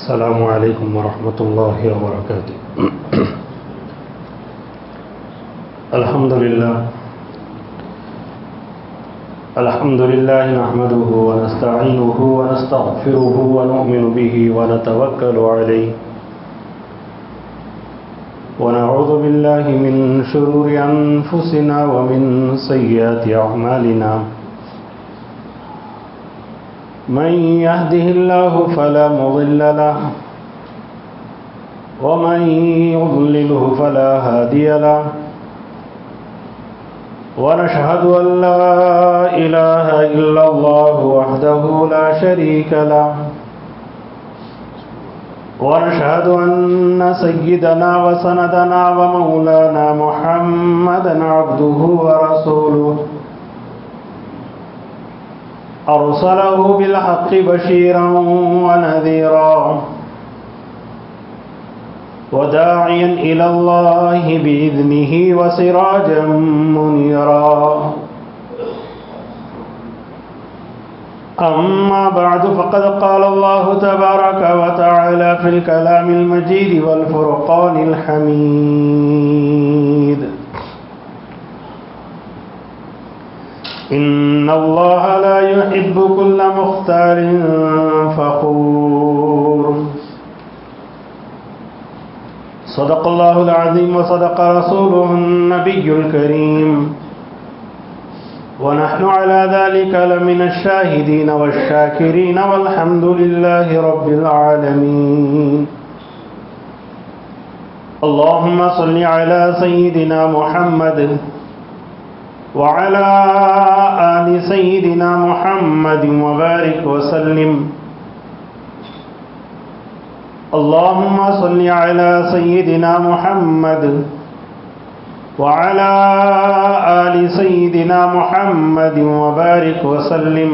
السلام علیکم ورحمۃ اللہ وبرکاتہ۔ الحمد للہ نحمده ونستعینه ونستغفره ونؤمن به ونتوکل علیہ ونعوذ باللہ من شرور انفسنا ومن سیئات اعمالنا، من يهده الله فلا مضل له ومن يضلله فلا هادي له، ونشهد أن لا إله إلا الله وحده لا شريك له، ونشهد أن سيدنا وسندنا ومولانا محمدا عبده ورسوله، أرسله بالحق بشيرا ونذيرا وداعيا إلى الله بإذنه وسراجا منيرا، أما بعد فقد قال الله تبارك وتعالى في الكلام المجيد والفرقان الحميد: إن الله لا يحب كل مختال فخور۔ صدق الله العظيم وصدق رسوله النبي الكريم، ونحن على ذلك لمن الشاهدين والشاكرين، والحمد لله رب العالمين۔ اللهم صل على سيدنا محمد وعلى آل سيدنا محمد وبارك وسلم۔ اللهم صل على سيدنا محمد وعلى آل سيدنا محمد وبارك وسلم۔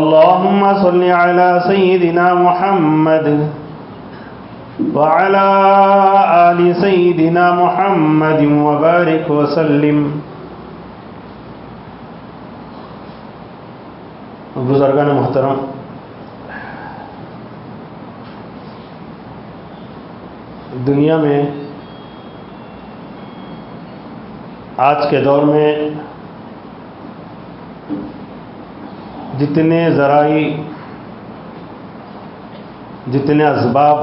اللهم صل على سيدنا محمد وعلى آل سيدنا محمد وبارك وسلم۔ بزرگان محترم، دنیا میں آج کے دور میں جتنے ذرائع، جتنے اسباب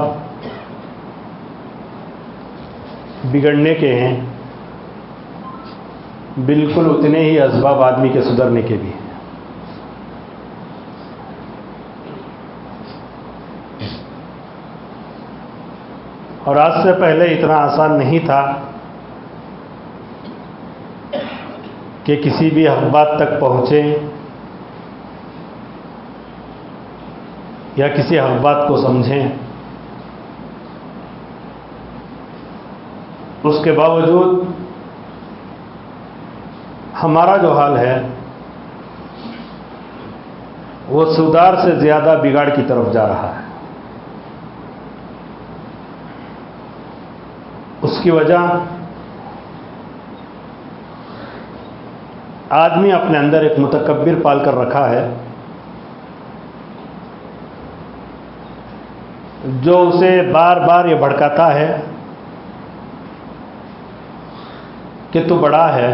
بگڑنے کے ہیں، بالکل اتنے ہی اسباب آدمی کے سدھرنے کے بھی ہیں۔ اور آج سے پہلے اتنا آسان نہیں تھا کہ کسی بھی حق بات تک پہنچے یا کسی حق بات کو سمجھیں۔ اس کے باوجود ہمارا جو حال ہے وہ سدھار سے زیادہ بگاڑ کی طرف جا رہا ہے۔ اس کی وجہ آدمی اپنے اندر ایک متکبر پال کر رکھا ہے، جو اسے بار بار یہ بھڑکاتا ہے کہ تو بڑا ہے،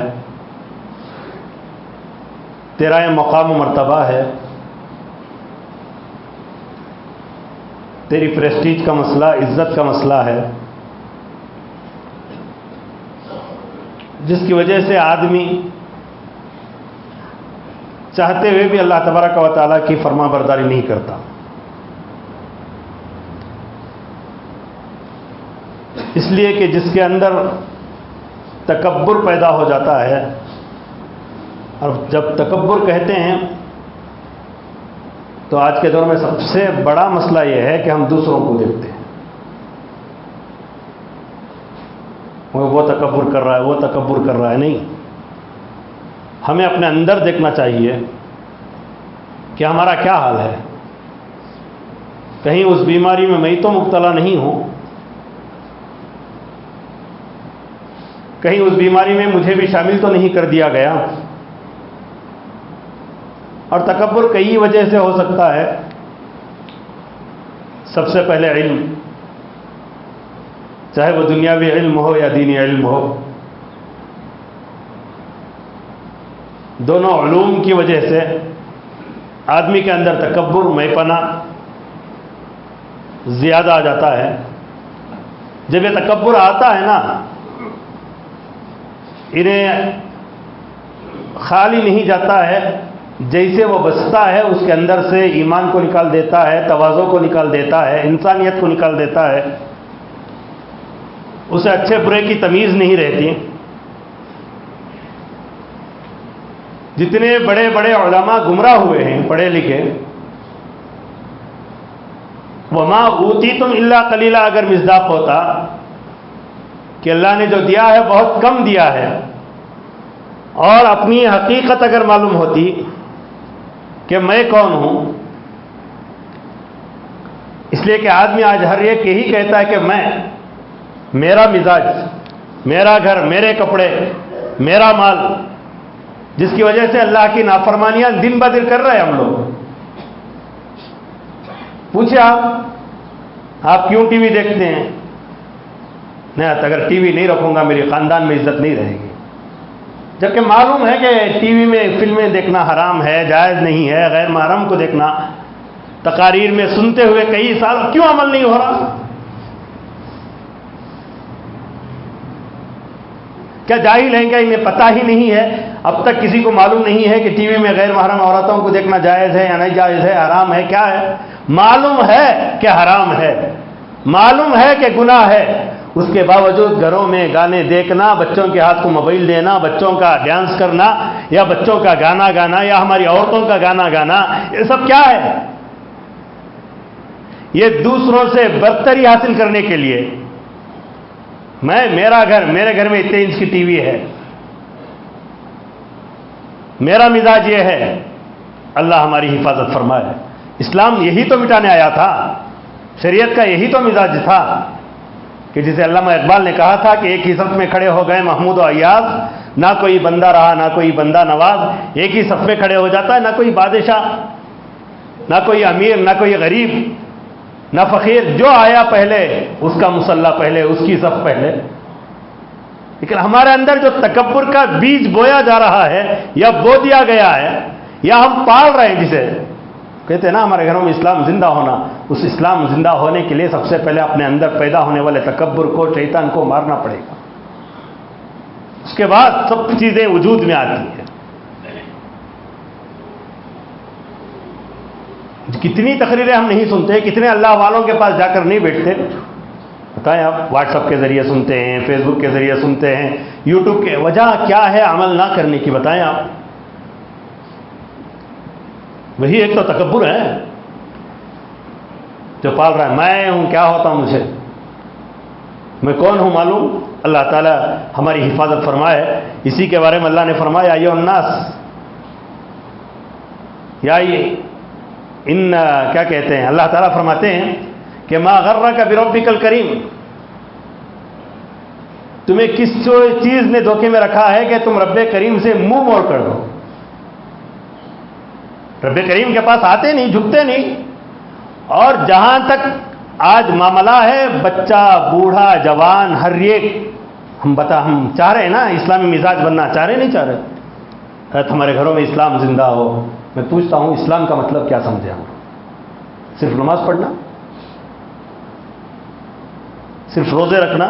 تیرا یہ مقام و مرتبہ ہے، تیری پریسٹیج کا مسئلہ، عزت کا مسئلہ ہے، جس کی وجہ سے آدمی چاہتے ہوئے بھی اللہ تبارک و تعالیٰ کی فرما برداری نہیں کرتا۔ اس لیے کہ جس کے اندر تکبر پیدا ہو جاتا ہے، اور جب تکبر کہتے ہیں تو آج کے دور میں سب سے بڑا مسئلہ یہ ہے کہ ہم دوسروں کو دیکھتے ہیں، وہ تکبر کر رہا ہے، وہ تکبر کر رہا ہے۔ نہیں، ہمیں اپنے اندر دیکھنا چاہیے کہ ہمارا کیا حال ہے، کہیں اس بیماری میں میں تو مبتلا نہیں ہوں، کہیں اس بیماری میں مجھے بھی شامل تو نہیں کر دیا گیا۔ اور تکبر کئی وجہ سے ہو سکتا ہے، سب سے پہلے علم، چاہے وہ دنیاوی علم ہو یا دینی علم ہو، دونوں علوم کی وجہ سے آدمی کے اندر تکبر، میں پنا زیادہ آ جاتا ہے۔ جب یہ تکبر آتا ہے نا، انہیں خالی نہیں جاتا ہے، جیسے وہ بستا ہے اس کے اندر سے ایمان کو نکال دیتا ہے، تواضع کو نکال دیتا ہے، انسانیت کو نکال دیتا ہے، اسے اچھے برے کی تمیز نہیں رہتی۔ جتنے بڑے بڑے علماء گمراہ ہوئے ہیں، پڑھے لکھے، وَمَا أُوتِيتُمْ إِلَّا قَلِيلًا اگر مصداق ہوتا کہ اللہ نے جو دیا ہے بہت کم دیا ہے، اور اپنی حقیقت اگر معلوم ہوتی کہ میں کون ہوں، اس لیے کہ آدمی آج ہر ایک یہی کہتا ہے کہ میں، میرا مزاج، میرا گھر، میرے کپڑے، میرا مال، جس کی وجہ سے اللہ کی نافرمانیاں دن بدن کر رہے ہیں ہم لوگ۔ پوچھے آپ کیوں ٹی وی دیکھتے ہیں؟ نہیں، اگر ٹی وی نہیں رکھوں گا میری خاندان میں عزت نہیں رہے گی، جبکہ معلوم ہے کہ ٹی وی میں فلمیں دیکھنا حرام ہے، جائز نہیں ہے، غیر محرم کو دیکھنا، تقاریر میں سنتے ہوئے کئی سال کیوں عمل نہیں ہو رہا؟ کیا جاہل ہیں؟ کیا انہیں پتہ ہی نہیں ہے؟ اب تک کسی کو معلوم نہیں ہے کہ ٹی وی میں غیر محرم عورتوں کو دیکھنا جائز ہے یا نہیں جائز ہے، حرام ہے، کیا ہے؟ معلوم ہے کہ حرام ہے، معلوم ہے کہ گناہ ہے، اس کے باوجود گھروں میں گانے دیکھنا، بچوں کے ہاتھ کو موبائل دینا، بچوں کا ڈانس کرنا، یا بچوں کا گانا گانا، یا ہماری عورتوں کا گانا گانا، یہ سب کیا ہے؟ یہ دوسروں سے برتری حاصل کرنے کے لیے۔ میرا گھر، میرے گھر میں اتنے انچ کی ٹی وی ہے، میرا مزاج یہ ہے، اللہ ہماری حفاظت فرمائے۔ اسلام یہی تو مٹانے آیا تھا، شریعت کا یہی تو مزاج تھا کہ جسے علامہ اقبال نے کہا تھا کہ ایک ہی صف میں کھڑے ہو گئے محمود و ایاز، نہ کوئی بندہ رہا نہ کوئی بندہ نواز۔ ایک ہی صف میں کھڑے ہو جاتا ہے، نہ کوئی بادشاہ، نہ کوئی امیر، نہ کوئی غریب، نہ فقیر، جو آیا پہلے اس کا مسلح پہلے، اس کی صف پہلے۔ لیکن ہمارے اندر جو تکبر کا بیج بویا جا رہا ہے، یا بو دیا گیا ہے، یا ہم پال رہے ہیں، جسے کہتے ہیں نا ہمارے گھروں میں اسلام زندہ ہونا، اس اسلام زندہ ہونے کے لیے سب سے پہلے اپنے اندر پیدا ہونے والے تکبر کو، شیطان کو مارنا پڑے گا، اس کے بعد سب چیزیں وجود میں آتی ہیں۔ کتنی تقریریں ہم نہیں سنتے، کتنے اللہ والوں کے پاس جا کر نہیں بیٹھتے، بتائیں آپ؟ واٹس ایپ کے ذریعے سنتے ہیں، فیس بک کے ذریعے سنتے ہیں، یوٹیوب کے، وجہ کیا ہے عمل نہ کرنے کی؟ بتائیں آپ۔ وہی ایک تو تکبر ہے جو پال رہا ہے، میں ہوں، کیا ہوتا ہوں مجھے، میں کون ہوں معلوم؟ اللہ تعالیٰ ہماری حفاظت فرمائے۔ اسی کے بارے میں اللہ نے فرمایا ایھا الناس، یا ان کیا کہتے ہیں، اللہ تعالیٰ فرماتے ہیں کہ ما غرک بربک الکریم، تمہیں کس چیز نے دھوکے میں رکھا ہے کہ تم رب کریم سے منہ موڑ کر دو؟ رب کریم کے پاس آتے نہیں، جھکتے نہیں۔ اور جہاں تک آج معاملہ ہے، بچہ، بوڑھا، جوان، ہر ایک، ہم چاہ رہے ہیں نا اسلامی مزاج بننا، چاہ رہے نہیں چاہ رہے؟ ہمارے گھروں میں اسلام زندہ ہو۔ میں پوچھتا ہوں اسلام کا مطلب کیا سمجھے ہم؟ صرف نماز پڑھنا؟ صرف روزے رکھنا؟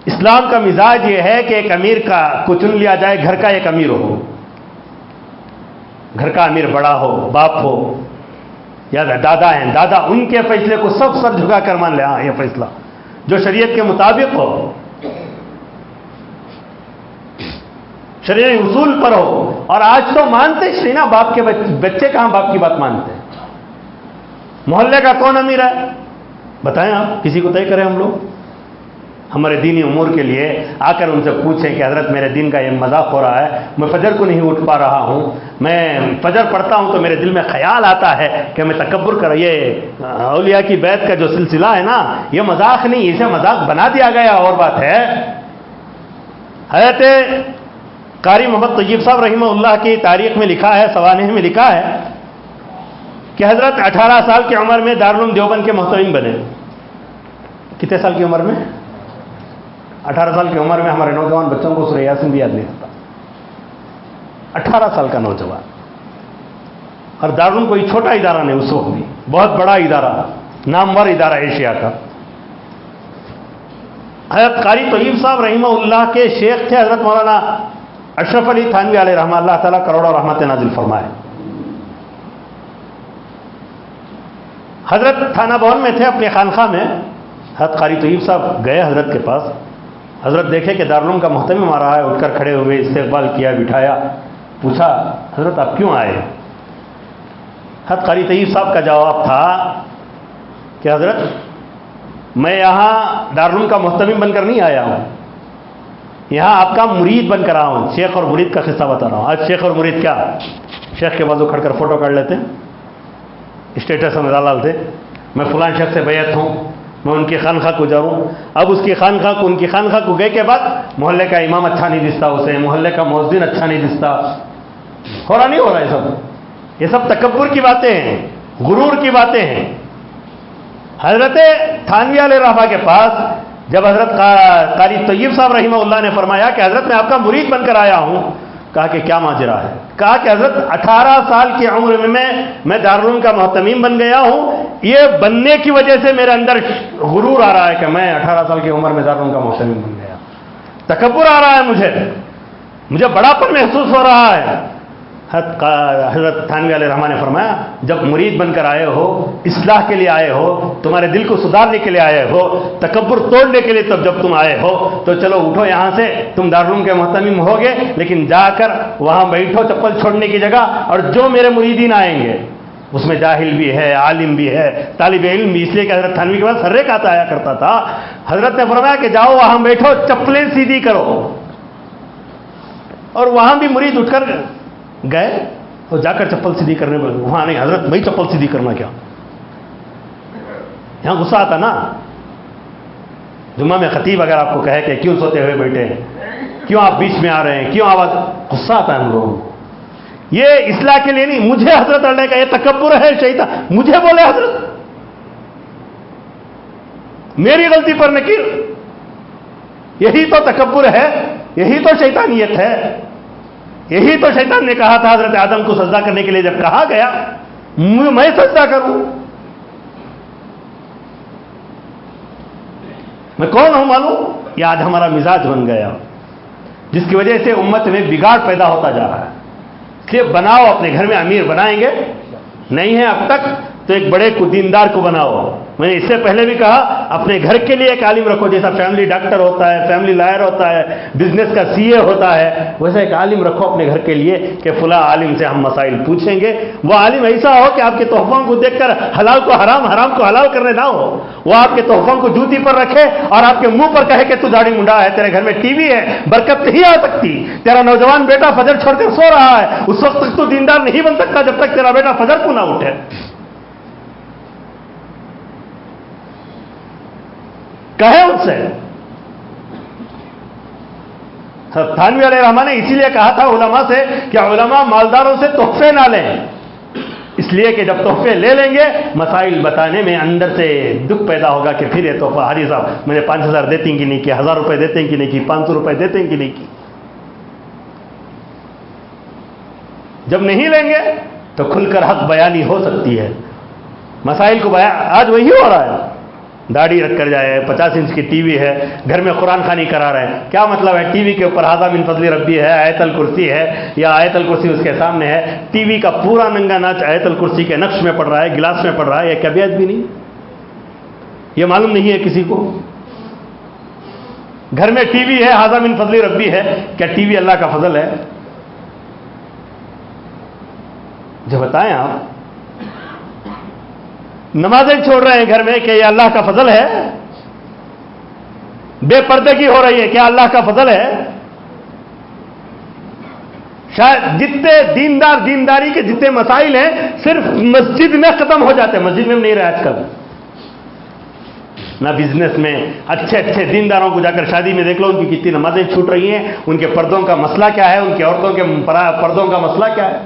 اسلام کا مزاج یہ ہے کہ ایک امیر کو چن لیا جائے، گھر کا ایک امیر ہو، گھر کا امیر بڑا ہو، باپ ہو یا دادا ہیں، دادا، ان کے فیصلے کو سب سر جھکا کر مان لے، ہاں یہ فیصلہ جو شریعت کے مطابق ہو، شرعی اصول پر ہو۔ اور آج تو مانتے ہی نا، باپ کے بچے کہاں باپ کی بات مانتے ہیں؟ محلے کا کون امیر ہے بتائیں آپ؟ کسی کو طے کریں ہم لوگ؟ ہمارے دینی امور کے لیے آ کر ان سے پوچھیں کہ حضرت میرے دین کا یہ مذاق ہو رہا ہے، میں فجر کو نہیں اٹھ پا رہا ہوں، میں فجر پڑھتا ہوں تو میرے دل میں خیال آتا ہے کہ میں تکبر کر، یہ اولیاء کی بیعت کا جو سلسلہ ہے نا، یہ مذاق نہیں، اسے مذاق بنا دیا گیا، اور بات ہے۔ حضرت قاری محمد طیب صاحب رحمہ اللہ کی تاریخ میں لکھا ہے، سوانح میں لکھا ہے کہ حضرت 18 سال کی عمر میں دارالعلوم دیوبند کے محتمم بنے. کتنے سال کی عمر میں؟ 18 سال کی عمر میں. ہمارے نوجوان بچوں کو سورہ یاسین بھی یاد نہیں ہوتا. 18 سال کا نوجوان. اور دارالعلوم کوئی چھوٹا ادارہ نہیں اس وقت بھی، بہت بڑا ادارہ، نامور ادارہ ایشیا کا. حضرت قاری طیب صاحب رحمہ اللہ کے شیخ تھے حضرت مولانا اشرف علی تھانوی علیہ رحمہ اللہ تعالیٰ کروڑوں رحمت نازل فرمائے. حضرت تھانہ بھون میں تھے اپنی خانقاہ میں. حضرت قاری طیب صاحب گئے حضرت کے پاس. حضرت دیکھے کہ دارالعلوم کا محتمم آ رہا ہے، اٹھ کر کھڑے ہوئے، استقبال کیا، بٹھایا، پوچھا حضرت آپ کیوں آئے؟ حضرت قاری طیب صاحب کا جواب تھا کہ حضرت میں یہاں دارالعلوم کا محتمم بن کر نہیں آیا ہوں، یہاں آپ کا مرید بن کر آیا ہوں. شیخ اور مرید کا قصہ بتا رہا ہوں. آج شیخ اور مرید کیا، شیخ کے بازو کھڑ کر فوٹو کر لیتے، اسٹیٹس میں ڈال ڈالتے، میں فلان شیخ سے بیعت ہوں، میں ان کی خانقاہ کو جاؤں. اب اس کی خانقاہ کو، ان کی خانقاہ کو گئے کے بعد محلے کا امام اچھا نہیں دستا اسے، محلے کا مؤذن اچھا نہیں دستا. ہو رہا نہیں ہو رہا؟ یہ سب تکبر کی باتیں ہیں، غرور کی باتیں ہیں. حضرت تھانوی علیہ رحمہ کے پاس جب حضرت قاری طیب صاحب رحمہ اللہ نے فرمایا کہ حضرت میں آپ کا مرید بن کر آیا ہوں، کہا کہ کیا ماجرا ہے؟ کہا کہ حضرت 18 سال کی عمر میں دارالعلوم کا محتمم بن گیا ہوں. یہ بننے کی وجہ سے میرے اندر غرور آ رہا ہے کہ میں 18 سال کی عمر میں دارالعلوم کا محتمم بن گیا. تکبر آ رہا ہے، مجھے بڑاپن محسوس ہو رہا ہے. حضرت تھانوی علیہ رحمہ نے فرمایا جب مرید بن کر آئے ہو، اصلاح کے لیے آئے ہو، تمہارے دل کو سدھارنے کے لیے آئے ہو، تکبر توڑنے کے لیے جب تم آئے ہو تو چلو اٹھو یہاں سے. تم دارالعلوم کے محتمم ہوگے لیکن جا کر وہاں بیٹھو چپل چھوڑنے کی جگہ. اور جو میرے مریدین آئیں گے اس میں جاہل بھی ہے، عالم بھی ہے، طالب علم بھی. اس لیے کہ حضرت تھانوی کے پاس ہر ایک آیا کرتا تھا. حضرت نے فرمایا کہ جاؤ وہاں بیٹھو، چپلیں سیدھی کرو. اور وہاں بھی مرید اٹھ کر گئے اور جا کر چپل سیدھی کرنے میں. وہاں نہیں حضرت بھائی چپل سیدھی کرنا کیا؟ یہاں غصہ آتا نا. جمعہ میں خطیب اگر آپ کو کہے کہ کیوں سوتے ہوئے بیٹھے ہیں، کیوں آپ بیچ میں آ رہے ہیں، کیوں آواز، غصہ آتا ہے ہم لوگوں کو. یہ اصلاح کے لیے نہیں، مجھے حضرت اللہ کا یہ تکبر ہے شیطان. مجھے بولے حضرت، میری غلطی پر نکیر. یہی تو تکبر ہے، یہی تو شیطانیت ہے. یہی تو شیطان نے کہا تھا حضرت آدم کو سجدہ کرنے کے لیے جب کہا گیا میں سجدہ کروں. میں کون ہوں معلوم؟ یہ آج ہمارا مزاج بن گیا جس کی وجہ سے امت میں بگاڑ پیدا ہوتا جا رہا ہے. اس لیے بناؤ، اپنے گھر میں امیر بنائیں گے نہیں ہے اب تک تو ایک بڑے کو دیندار کو بناؤ. میں نے اس سے پہلے بھی کہا اپنے گھر کے لیے ایک عالم رکھو. جیسا فیملی ڈاکٹر ہوتا ہے، فیملی لائر ہوتا ہے، بزنس کا CA ہوتا ہے، ویسا ایک عالم رکھو اپنے گھر کے لیے کہ فلاں عالم سے ہم مسائل پوچھیں گے. وہ عالم ایسا ہو کہ آپ کے تحفوں کو دیکھ کر حلال کو حرام، حرام کو حلال کرنے نہ ہو. وہ آپ کے تحفوں کو جوتی پر رکھے اور آپ کے منہ پر کہے کہ تو داڑھی منڈا ہے، تیرے گھر میں TV ہے، برکت نہیں آ سکتی. تیرا نوجوان بیٹا فجر چھوڑ کر سو رہا ہے، اس وقت تک تو دیندار نہیں بن سکتا جب تک تیرا بیٹا فجر کو نہ اٹھے. کہے ان سے. تھانوی علیہ رحمہ نے اسی لیے کہا تھا علماء سے کہ علماء مالداروں سے تحفے نہ لیں، اس لیے کہ جب تحفے لے لیں گے مسائل بتانے میں اندر سے دکھ پیدا ہوگا کہ پھر یہ تحفہ حاجی صاحب مجھے 5,000 دیتے ہیں کہ نہیں کی، 1,000 روپے دیتے ہیں کہ نہیں کی، 500 روپے دیتے ہیں کہ نہیں کی. جب نہیں لیں گے تو کھل کر حق بیانی ہو سکتی ہے. مسائل کو آج وہی ہو رہا ہے. داڑھی رکھ کر جائے، 50 انچ کی TV ہے، گھر میں قرآن خوانی کرا رہے ہیں. کیا مطلب ہے؟ TV کے اوپر ھذا من فضل ربی ہے، آیت الکرسی ہے، یا آیت الکرسی اس کے سامنے ہے. TV کا پورا ننگا ناچ آیت الکرسی کے نقش میں پڑ رہا ہے، گلاس میں پڑ رہا ہے. یہ کبھی بھی نہیں، یہ معلوم نہیں ہے کسی کو. گھر میں TV ہے، ھذا من فضل ربی ہے. کیا TV اللہ کا فضل ہے؟ جو بتائیں آپ. نمازیں چھوڑ رہے ہیں گھر میں کہ یہ اللہ کا فضل ہے. بے پردگی ہو رہی ہے، کیا اللہ کا فضل ہے؟ شاید جتنے دینداری کے جتنے مسائل ہیں صرف مسجد میں ختم ہو جاتے ہیں. مسجد میں نہیں رہے آج کل، نہ بزنس میں. اچھے دینداروں کو جا کر شادی میں دیکھ لو، ان کی کتنی نمازیں چھوٹ رہی ہیں. ان کے پردوں کا مسئلہ کیا ہے؟ ان کی عورتوں کے پردوں کا مسئلہ کیا ہے؟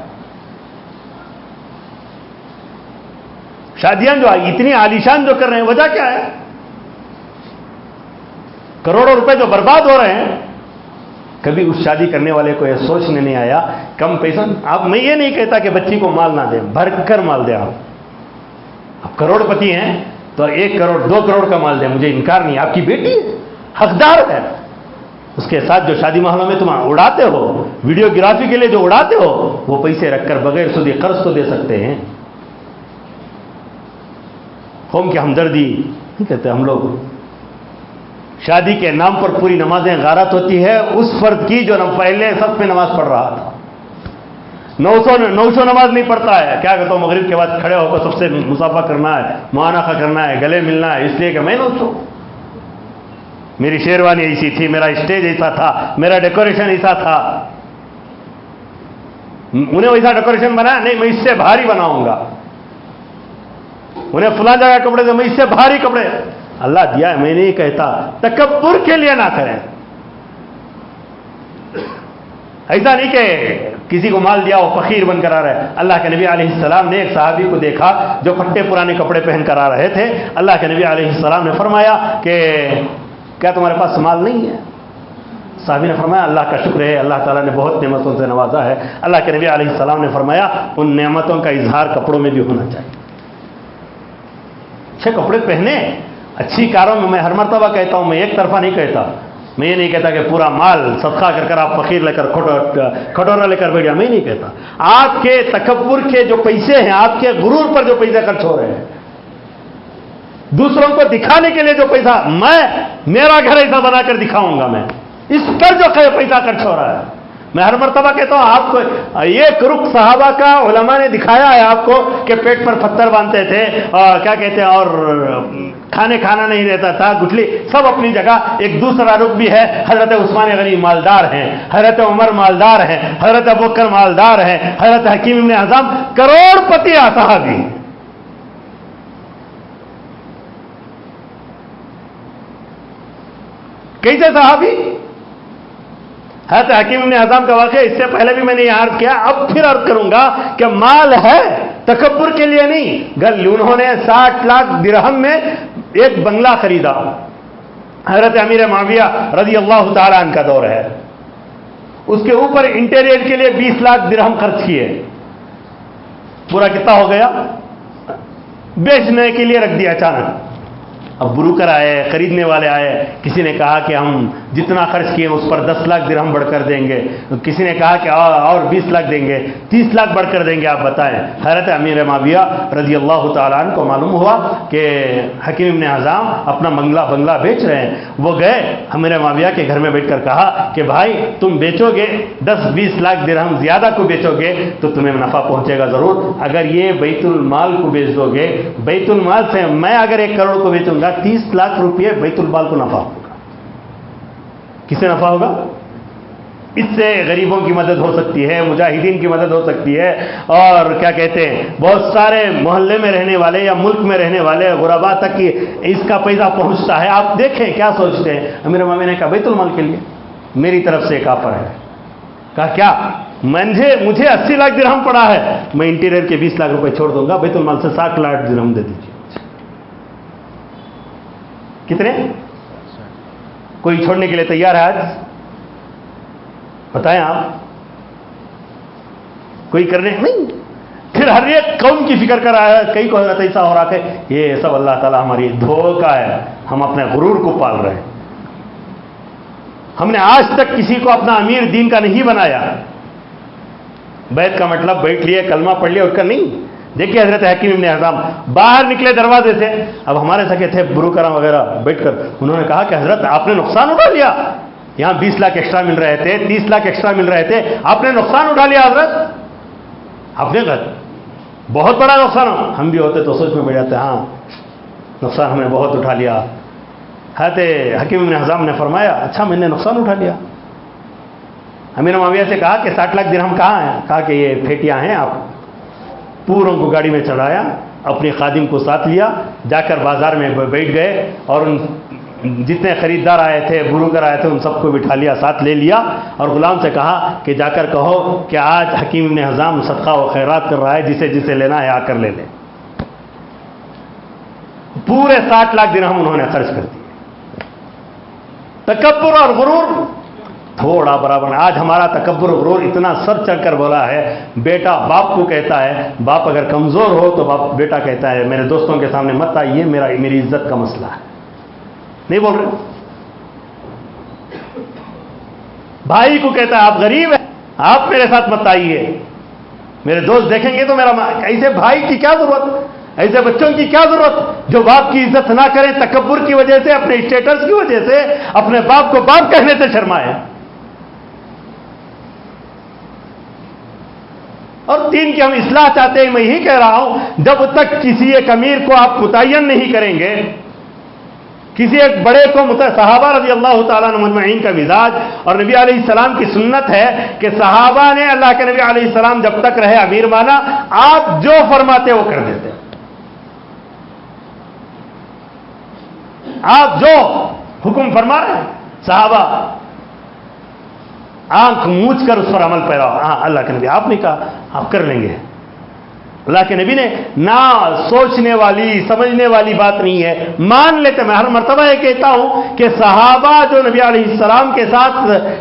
شادیاں جو اتنی عالیشان جو کر رہے ہیں، وجہ کیا ہے؟ کروڑوں روپے جو برباد ہو رہے ہیں. کبھی اس شادی کرنے والے کو یہ سوچنے نہیں آیا کم پیسہ. آپ، میں یہ نہیں کہتا کہ بچی کو مال نہ دیں، بھر کر مال دیں. آپ کروڑ پتی ہیں تو 1 کروڑ 2 کروڑ کا مال دیں، مجھے انکار نہیں. آپ کی بیٹی ہے، حقدار ہے. اس کے ساتھ جو شادی محلوں میں تم اڑاتے ہو، ویڈیو گرافی کے لیے جو اڑاتے ہو، وہ پیسے رکھ کر بغیر سودی قرض تو دے سکتے ہیں. قوم کی ہمدردی نہیں کہتے ہم لوگ. شادی کے نام پر پوری نمازیں غارت ہوتی ہے اس فرد کی جو پہلے سب پہ نماز پڑھ رہا تھا. 900 نماز نہیں پڑھتا ہے. کیا کہتا ہوں، مغرب کے بعد کھڑے ہو کر سب سے مصافحہ کرنا ہے، معانقہ کرنا ہے، گلے ملنا ہے، اس لیے کہ میں 900. میری شیروانی ایسی تھی، میرا اسٹیج ایسا تھا، میرا ڈیکوریشن ایسا تھا. انہیں ویسا ڈیکوریشن بنایا نہیں، میں اس سے بھاری بناؤں گا. انہیں فلاں جگہ کپڑے دے، میں اس سے بھاری کپڑے. اللہ دیا ہے، میں نہیں کہتا. تکبر کے لیے نہ کریں. ایسا نہیں کہ کسی کو مال دیا وہ فقیر بن کر آ رہا ہے. اللہ کے نبی علیہ السلام نے ایک صحابی کو دیکھا جو پھٹے پرانے کپڑے پہن کر آ رہے تھے. اللہ کے نبی علیہ السلام نے فرمایا کہ کیا تمہارے پاس مال نہیں ہے؟ صحابی نے فرمایا اللہ کا شکر ہے، اللہ تعالیٰ نے بہت نعمتوں سے نوازا ہے. اللہ کے نبی علیہ السلام نے فرمایا ان نعمتوں کا اظہار کپڑوں میں بھی ہونا چاہیے. اچھے کپڑے پہنے، اچھی کاروں میں ہر مرتبہ کہتا ہوں، میں ایک طرفہ نہیں کہتا. میں یہ نہیں کہتا کہ پورا مال صدقہ کر کر آپ فقیر لے کر کھٹورا لے کر بیٹھ جا. میں نہیں کہتا. آپ کے تکبر کے جو پیسے ہیں، آپ کے غرور پر جو پیسے خرچ ہو رہے ہیں، دوسروں کو دکھانے کے لیے جو پیسہ، میرا گھر ایسا بنا کر دکھاؤں گا، میں اس پر جو پیسہ خرچ ہو رہا ہے. میں ہر مرتبہ کہتا ہوں آپ کو ایک رخ صحابہ کا علماء نے دکھایا ہے آپ کو کہ پیٹ پر پتھر باندھتے تھے اور کیا کہتے ہیں، اور کھانا نہیں رہتا تھا، گٹھلی سب اپنی جگہ. ایک دوسرا رخ بھی ہے، حضرت عثمان غنی مالدار ہیں، حضرت عمر مالدار ہیں، حضرت ابوبکر مالدار ہیں، حضرت حکیم ابن حزام کروڑ پتی صحابی. کیسے صحابی؟ حضرت حکیم ابن حزام کا واقعہ اس سے پہلے بھی میں نے یہ عرض کیا، اب پھر عرض کروں گا کہ مال ہے تکبر کے لیے نہیں. انہوں نے 60 لاکھ درہم میں ایک بنگلہ خریدا. حضرت امیر معاویہ رضی اللہ تعالیٰ عنہ کا دور ہے. اس کے اوپر انٹیریئر کے لیے 20 لاکھ درہم خرچ کیے. پورا کتنا ہو گیا؟ بیچنے کے لیے رکھ دیا اچانک. اب بروکر آئے، خریدنے والے آئے. کسی نے کہا کہ ہم جتنا خرچ کیے اس پر 10 لاکھ درہم بڑھ کر دیں گے. کسی نے کہا کہ اور 20 لاکھ دیں گے، 30 لاکھ بڑھ کر دیں گے. آپ بتائیں. حضرت امیر معاویہ رضی اللہ تعالیٰ عنہ کو معلوم ہوا کہ حکیم ابن حزام اپنا بنگلہ بیچ رہے ہیں. وہ گئے امیر معاویہ کے گھر میں بیٹھ کر کہا کہ بھائی تم بیچو گے 10-20 لاکھ درہم زیادہ کو بیچو گے تو تمہیں نفع پہنچے گا ضرور. اگر یہ بیت المال کو بیچ دو گے، بیت المال سے میں اگر 1 کروڑ کو بیچوں گا 30 لاکھ روپئے بیت المال کو نفع ہوگا. کسے نفع ہوگا؟ اس سے غریبوں کی مدد ہو سکتی ہے، مجاہدین کی مدد ہو سکتی ہے، اور کیا کہتے ہیں بہت سارے محلے میں رہنے والے یا ملک میں رہنے والے غربا تک کی اس کا پیسہ پہنچتا ہے. آپ دیکھیں کیا سوچتے ہیں. امیر معاویہ نے کہا بیت المال کے لیے میری طرف سے ایک آفر ہے. کہا کیا؟ مجھے 80 لاکھ درہم پڑا ہے، میں انٹیریئر کے 20 لاکھ روپے چھوڑ دوں گا، بیت المال سے 60 لاکھ درہم دے دیجیے. کتنے؟ کوئی چھوڑنے کے لیے تیار ہے آج؟ بتائیں آپ. کوئی کرنے نہیں. پھر ہر ایک قوم کی فکر کر رہا ہے. کئی کو حضرت ایسا ہو رہا ہے یہ سب اللہ تعالیٰ ہماری دھوکہ ہے، ہم اپنے غرور کو پال رہے ہیں. ہم نے آج تک کسی کو اپنا امیر دین کا نہیں بنایا. بیعت کا مطلب بیٹھ لیے، کلمہ پڑھ لیے، اٹھ کر نہیں. دیکھیے حضرت حکیم ابن حزام باہر نکلے دروازے سے. اب ہمارے سکے تھے بروکراں وغیرہ بیٹھ کر، انہوں نے کہا کہ حضرت آپ نے نقصان اٹھا لیا. یہاں 20 لاکھ ایکسٹرا مل رہے تھے، 30 لاکھ ایکسٹرا مل رہے تھے، آپ نے نقصان اٹھا لیا حضرت. آپ نے کہا بہت بڑا نقصان. ہم بھی ہوتے تو سوچ میں بیٹھ جاتے ہاں نقصان ہم نے بہت اٹھا لیا. حضرت حکیم ابن حزام نے فرمایا اچھا میں نے نقصان اٹھا لیا. امیر معاویہ سے کہا کہ 60 لاکھ درہم کہاں ہیں؟ کہا کہ یہ پھیٹیاں ہیں. آپ پوروں کو گاڑی میں چڑھایا، اپنے خادم کو ساتھ لیا، جا کر بازار میں بیٹھ گئے اور ان جتنے خریدار آئے تھے، بروکر آئے تھے، ان سب کو بٹھا لیا، ساتھ لے لیا اور غلام سے کہا کہ جا کر کہو کہ آج حکیم ابن حزام صدقہ و خیرات کر رہا ہے، جسے جسے لینا ہے آ کر لے لے. پورے 60 لاکھ درہم انہوں نے خرچ کر دیے. تکبر اور غرور تھوڑا برابر. آج ہمارا تکبر اور غرور اتنا سر چڑھ کر بولا ہے. بیٹا باپ کو کہتا ہے, باپ اگر کمزور ہو تو باپ بیٹا کہتا ہے میرے دوستوں کے سامنے مت آئیے, میری عزت کا مسئلہ ہے. نہیں بول رہے. بھائی کو کہتا ہے آپ غریب ہیں, آپ میرے ساتھ مت آئیے, میرے دوست دیکھیں گے تو میرا. ایسے بھائی کی کیا ضرورت, ایسے بچوں کی کیا ضرورت جو باپ کی عزت نہ کریں, تکبر کی وجہ سے, اپنے اسٹیٹس کی وجہ سے, اپنے باپ کو باپ کہنے سے شرمائے. اور دین کی ہم اصلاح چاہتے ہیں. میں یہی کہہ رہا ہوں, جب تک کسی ایک امیر کو آپ متعین نہیں کریں گے, کسی ایک بڑے کو صحابہ رضی اللہ تعالیٰ عنہ مجمعین کا مزاج اور نبی علیہ السلام کی سنت ہے کہ صحابہ نے اللہ کے نبی علیہ السلام جب تک رہے امیر مانا, آپ جو فرماتے وہ کر دیتے. آپ جو حکم فرمائے صحابہ آنکھ موچ کر اس پر عمل پیرا. ہاں اللہ کے نبی آپ نے کہا آپ کر لیں گے. اللہ کے نبی نے نہ سوچنے والی سمجھنے والی بات نہیں ہے, مان لیتے. میں ہر مرتبہ یہ کہتا ہوں کہ صحابہ جو نبی علیہ السلام کے ساتھ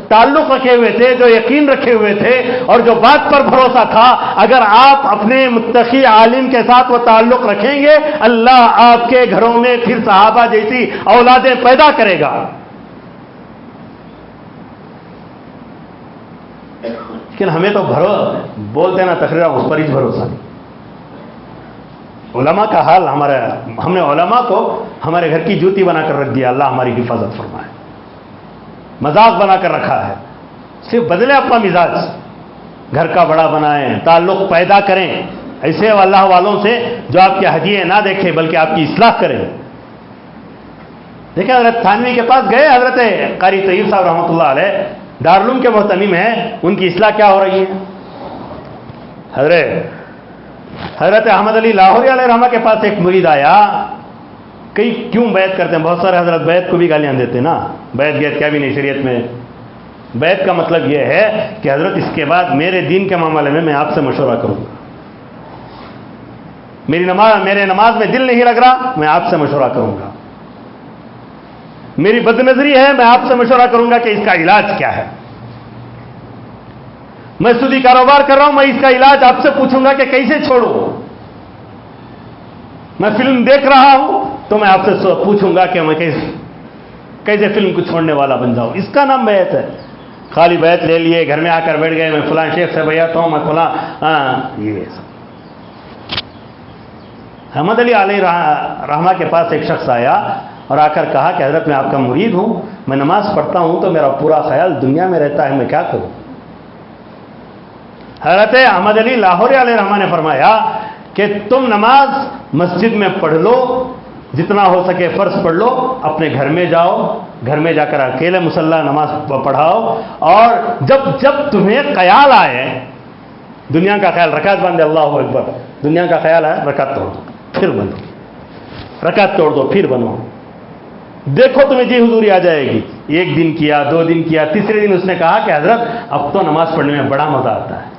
تعلق رکھے ہوئے تھے, جو یقین رکھے ہوئے تھے اور جو بات پر بھروسہ تھا, اگر آپ اپنے متقی عالم کے ساتھ وہ تعلق رکھیں گے, اللہ آپ کے گھروں میں پھر صحابہ جیسی اولادیں پیدا کرے گا. لیکن ہمیں تو بولتے نا تقریر اس پر ہی بھروسہ نہیں. علماء کا حال ہم نے علماء کو ہمارے گھر کی جوتی بنا کر رکھ دیا. اللہ ہماری حفاظت فرمائے. مذاق بنا کر رکھا ہے. صرف بدلے اپنا مزاج, گھر کا بڑا بنائیں, تعلق پیدا کریں ایسے اللہ والوں سے جو آپ کے ہدیے نہ دیکھیں بلکہ آپ کی اصلاح کریں. دیکھیں حضرت تھانوی کے پاس گئے, حضرت قاری طیب صاحب رحمۃ اللہ علیہ دارالعلوم کے محتمم ہیں, ان کی اصلاح کیا ہو رہی ہے. حضرت احمد علی لاہوری علیہ رحمہ کے پاس ایک مرید آیا. کئی کیوں بیعت کرتے ہیں, بہت سارے حضرت بیعت کو بھی گالیاں دیتے نا. بیعت کیا بھی نہیں شریعت میں. بیعت کا مطلب یہ ہے کہ حضرت اس کے بعد میرے دین کے معاملے میں میں آپ سے مشورہ کروں گا. میرے نماز میں دل نہیں لگ رہا, میں آپ سے مشورہ کروں گا. میری بد نظری ہے, میں آپ سے مشورہ کروں گا کہ اس کا علاج کیا ہے. میں سودی کاروبار کر رہا ہوں, میں اس کا علاج آپ سے پوچھوں گا کہ کیسے چھوڑوں. میں فلم دیکھ رہا ہوں تو میں آپ سے پوچھوں گا کہ میں کیسے فلم کو چھوڑنے والا بن جاؤں. اس کا نام بیعت ہے. خالی بیعت لے لیے, گھر میں آ کر بیٹھ گئے, میں فلاں شیخ سے بیعت ہوں, میں فلاں یہ سب. احمد علی علیہ رحمہ کے پاس ایک شخص آیا اور آ کر کہا کہ حضرت میں آپ کا مرید ہوں, میں نماز پڑھتا ہوں تو میرا پورا خیال دنیا میں رہتا ہے, میں کیا کروں. حضرت احمد علی لاہوری علیہ رحمہ نے فرمایا کہ تم نماز مسجد میں پڑھ لو, جتنا ہو سکے فرض پڑھ لو, اپنے گھر میں جاؤ, گھر میں جا کر اکیلے مصلی نماز پڑھاؤ, اور جب تمہیں خیال آئے دنیا کا خیال, رکعت باندھے اللہ اکبر, دنیا کا خیال آئے رکعت توڑ دو پھر بنو, رکعت توڑ دو پھر بنو. دیکھو تمہیں جی حضوری آ جائے گی. 1 دن کیا, 2 دن کیا, تیسرے دن اس نے کہا کہ حضرت اب تو نماز پڑھنے میں بڑا مزہ آتا ہے.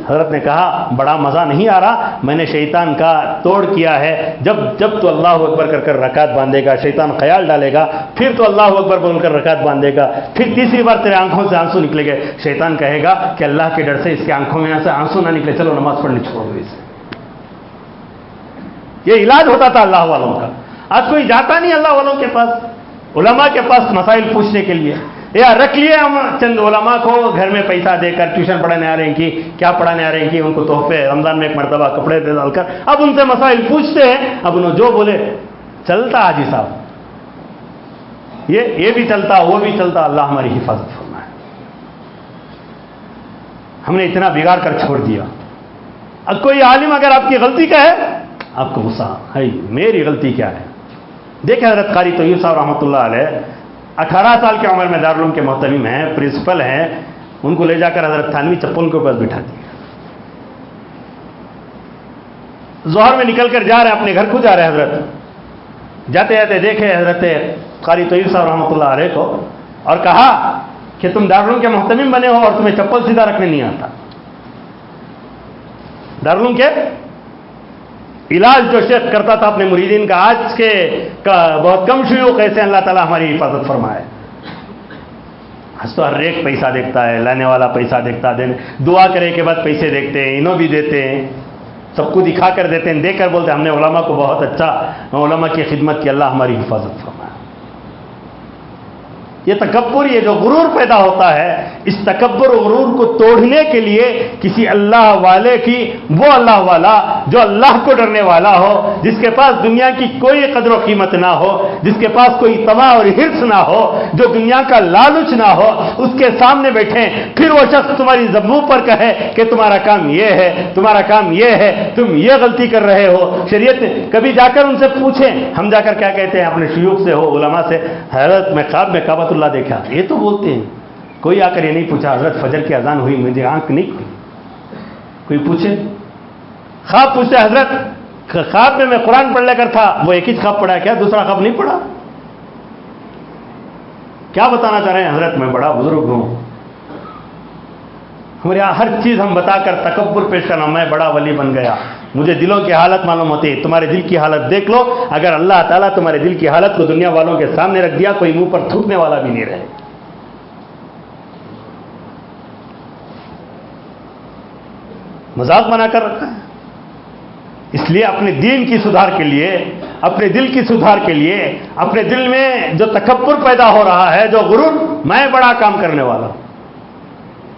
حضرت نے کہا بڑا مزہ نہیں آ رہا, میں نے شیطان کا توڑ کیا ہے. جب تو اللہ اکبر کر کر رکعت باندھے گا, شیطان خیال ڈالے گا, پھر تو اللہ اکبر بول کر رکعت باندھے گا, پھر تیسری بار تیرے آنکھوں سے آنسو نکلے گے, شیطان کہے گا کہ اللہ کے ڈر سے اس کے آنکھوں میں سے آنسو نہ نکلے, چلو نماز پڑھنی چھوڑ دو اسے. یہ علاج ہوتا تھا اللہ والوں کا. آج کوئی جاتا نہیں اللہ والوں کے پاس, علماء کے پاس مسائل پوچھنے کے لیے. یا رکھ لیے ہم چند علماء کو گھر میں پیسہ دے کر, ٹیوشن پڑھانے آ رہے ہیں کہ کیا پڑھانے آ رہے ہیں کہ ان کو تحفے رمضان میں 1 مرتبہ کپڑے دے ڈال کر اب ان سے مسائل پوچھتے ہیں. اب انہوں جو بولے چلتا حاجی صاحب, یہ بھی چلتا وہ بھی چلتا. اللہ ہماری حفاظت فرمائے. ہم نے اتنا بگاڑ کر چھوڑ دیا. اب کوئی عالم اگر آپ کی غلطی کا ہے, آپ کو غصہ ہے, میری غلطی کیا ہے. دیکھیں حضرت قاری طیب صاحب رحمۃ اللہ علیہ 18 سال کی عمر میں دارالعلوم کے محتمم ہیں, پرنسپل ہیں. ان کو لے جا کر حضرت تھانوی چپل کے اوپر بٹھا دیا. ظہر میں نکل کر جا رہے ہیں, اپنے گھر کو جا رہے ہیں. حضرت جاتے جاتے دیکھے حضرت قاری طیب صاحب رحمۃ اللہ علیہ کو اور کہا کہ تم دارالعلوم کے محتمم بنے ہو اور تمہیں چپل سیدھا رکھنے نہیں آتا. دارالعلوم کے علاج جو شیخ کرتا تھا اپنے مریدین کا، آج کے بہت کم شیوخ ایسے اللہ تعالیٰ ہماری حفاظت فرمائے. تو ہر ایک پیسہ دیکھتا ہے، لانے والا پیسہ دیکھتا ہے، دعا کرے کے بعد پیسے دیکھتے ہیں، انہوں بھی دیتے ہیں، سب کو دکھا کر دیتے ہیں، دے کر بولتے ہیں ہم نے علماء کو بہت اچھا، علماء کی خدمت کی، اللہ ہماری حفاظت فرمائے. یہ تکبر، یہ جو غرور پیدا ہوتا ہے، اس تکبر و غرور کو توڑنے کے لیے کسی اللہ والے کی، وہ اللہ والا جو اللہ کو ڈرنے والا ہو، جس کے پاس دنیا کی کوئی قدر و قیمت نہ ہو، جس کے پاس کوئی طمع اور حرص نہ ہو، جو دنیا کا لالچ نہ ہو، اس کے سامنے بیٹھیں، پھر وہ شخص تمہاری زبوں پر کہے کہ تمہارا کام یہ ہے، تمہارا کام یہ ہے، تم یہ غلطی کر رہے ہو. شریعت کبھی جا کر ان سے پوچھیں، ہم جا کر کیا کہتے ہیں اپنے شیوخ سے ہو، علماء سے، حضرت میں خواب میں کعبۃ اللہ دیکھا، یہ تو بولتے ہیں. کوئی آ کر یہ نہیں پوچھا حضرت فجر کی اذان ہوئی مجھے آنکھ نہیں کھلی. کوئی پوچھے؟ خواب پوچھتے حضرت خواب میں قرآن پڑھ لے کر تھا، وہ ایک ہی خواب پڑھا کیا، دوسرا خواب نہیں پڑھا؟ کیا بتانا چاہ رہے ہیں حضرت میں بڑا بزرگ ہوں، ہمارے یہاں ہر چیز ہم بتا کر تکبر پیش کرنا، میں بڑا ولی بن گیا، مجھے دلوں کی حالت معلوم ہوتی ہے. تمہارے دل کی حالت دیکھ لو، اگر اللہ تعالیٰ تمہارے دل کی حالت کو دنیا والوں کے سامنے رکھ دیا، کوئی منہ پر تھوکنے والا بھی نہیں رہے. مذاق بنا کر رکھا ہے. اس لیے اپنے دین کی سدھار کے لیے، اپنے دل کی سدھار کے لیے، اپنے دل میں جو تکبر پیدا ہو رہا ہے، جو غرور، میں بڑا کام کرنے والا،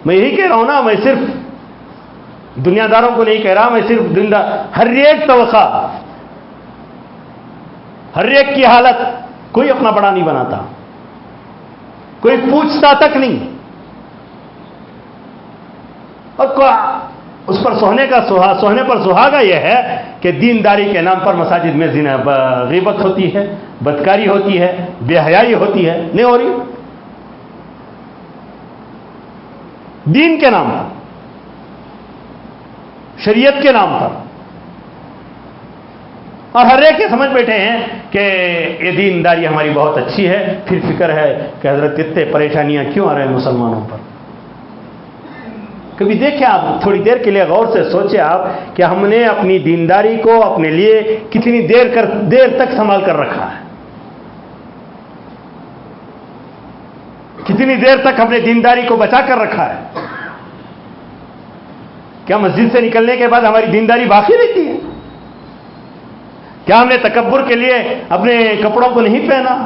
میں یہی کہہ رہا ہوں نا، میں صرف دنیا داروں کو نہیں کہہ رہا، میں صرف دنیا، ہر ایک طبقہ، ہر ایک کی حالت، کوئی اپنا بڑا نہیں بناتا، کوئی پوچھتا تک نہیں. اور اس پر سونے پر سہاگا یہ ہے کہ دینداری کے نام پر مساجد میں غیبت ہوتی ہے، بدکاری ہوتی ہے، بے حیائی ہوتی ہے. نہیں ہو رہی؟ دین کے نام پر، شریعت کے نام پر، اور ہر ایک یہ سمجھ بیٹھے ہیں کہ یہ دینداری ہماری بہت اچھی ہے. پھر فکر ہے کہ حضرت اتنے پریشانیاں کیوں آ رہے ہیں مسلمانوں پر. کبھی دیکھیں آپ، تھوڑی دیر کے لیے غور سے سوچیں آپ کہ ہم نے اپنی دینداری کو اپنے لیے کتنی دیر تک سنبھال کر رکھا ہے، کتنی دیر تک ہم نے دینداری کو بچا کر رکھا ہے. کیا مسجد سے نکلنے کے بعد ہماری دینداری باقی رہتی ہے؟ کیا ہم نے تکبر کے لیے اپنے کپڑوں کو نہیں پہنا؟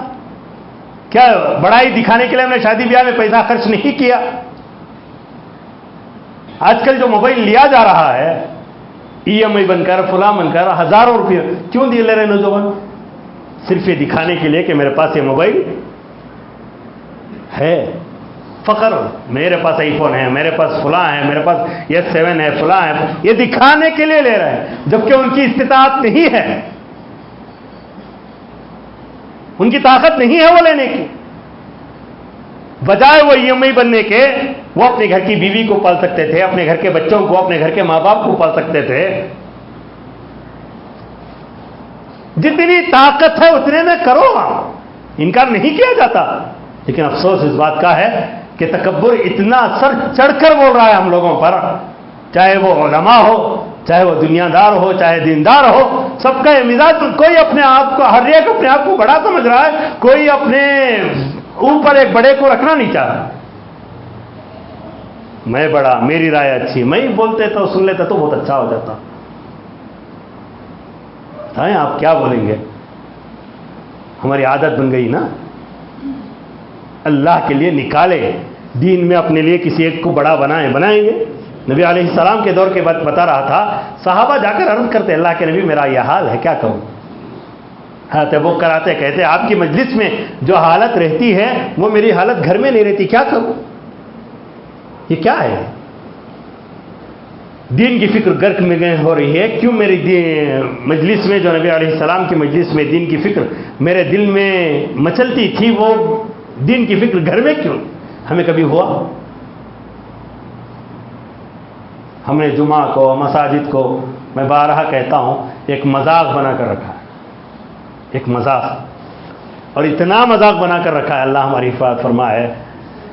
کیا بڑائی دکھانے کے لیے ہم نے شادی بیاہ میں پیسہ خرچ نہیں کیا؟ آج کل جو موبائل لیا جا رہا ہے ای ایم آئی بن کر، فلاں بن کر، ہزاروں روپے کیوں دے لے رہے نوجوان؟ صرف یہ دکھانے کے لیے کہ میرے پاس یہ موبائل ہے، فخر، میرے پاس آئی فون ہے، میرے پاس فلاں ہے، میرے پاس S7 ہے، فلاں ہے. یہ دکھانے کے لیے لے رہے ہیں، جبکہ ان کی استطاعت نہیں ہے، ان کی طاقت نہیں ہے وہ لینے کی. بجائے وہ ای ایم آئی بننے کے، وہ اپنے گھر کی بیوی کو پال سکتے تھے، اپنے گھر کے بچوں کو، اپنے گھر کے ماں باپ کو پال سکتے تھے. جتنی طاقت ہے اتنے میں کرو، انکار نہیں کیا جاتا. لیکن افسوس اس بات کا ہے کہ تکبر اتنا سر چڑھ کر بول رہا ہے ہم لوگوں پر، چاہے وہ علماء ہو، چاہے وہ دنیا دار ہو، چاہے دیندار ہو، سب کا یہ مزاج. کوئی اپنے آپ کو، ہر ایک اپنے آپ کو بڑا سمجھ رہا ہے، کوئی اپنے اوپر ایک بڑے کو رکھنا نہیں چاہ رہا. میں بڑا، میری رائے اچھی، میں ہی بولتے تو سن لیتا تو بہت اچھا ہو جاتا. بتائیں آپ کیا بولیں گے؟ ہماری عادت بن گئی نا. اللہ کے لیے نکالے، دین میں اپنے لیے کسی ایک کو بڑا بنائیں گے. نبی علیہ السلام کے دور کے بعد بتا رہا تھا، صحابہ جا کر عرض کرتے اللہ کے نبی میرا یہ حال ہے، کیا کروں؟ ہاں وہ کراتے، کہتے آپ کی مجلس میں جو حالت رہتی ہے وہ میری حالت گھر میں نہیں رہتی، کیا کروں؟ یہ کیا ہے؟ دین کی فکر گرک میں ہو رہی ہے. کیوں میری مجلس میں، جو نبی علیہ السلام کی مجلس میں دین کی فکر میرے دل میں مچلتی تھی، وہ دین کی فکر گھر میں کیوں؟ ہمیں کبھی ہوا؟ ہم نے جمعہ کو، مساجد کو، میں بارہا کہتا ہوں، ایک مذاق بنا کر رکھا ہے، ایک مذاق. اور اتنا مذاق بنا کر رکھا ہے، اللہ ہماری حفاظت فرمائے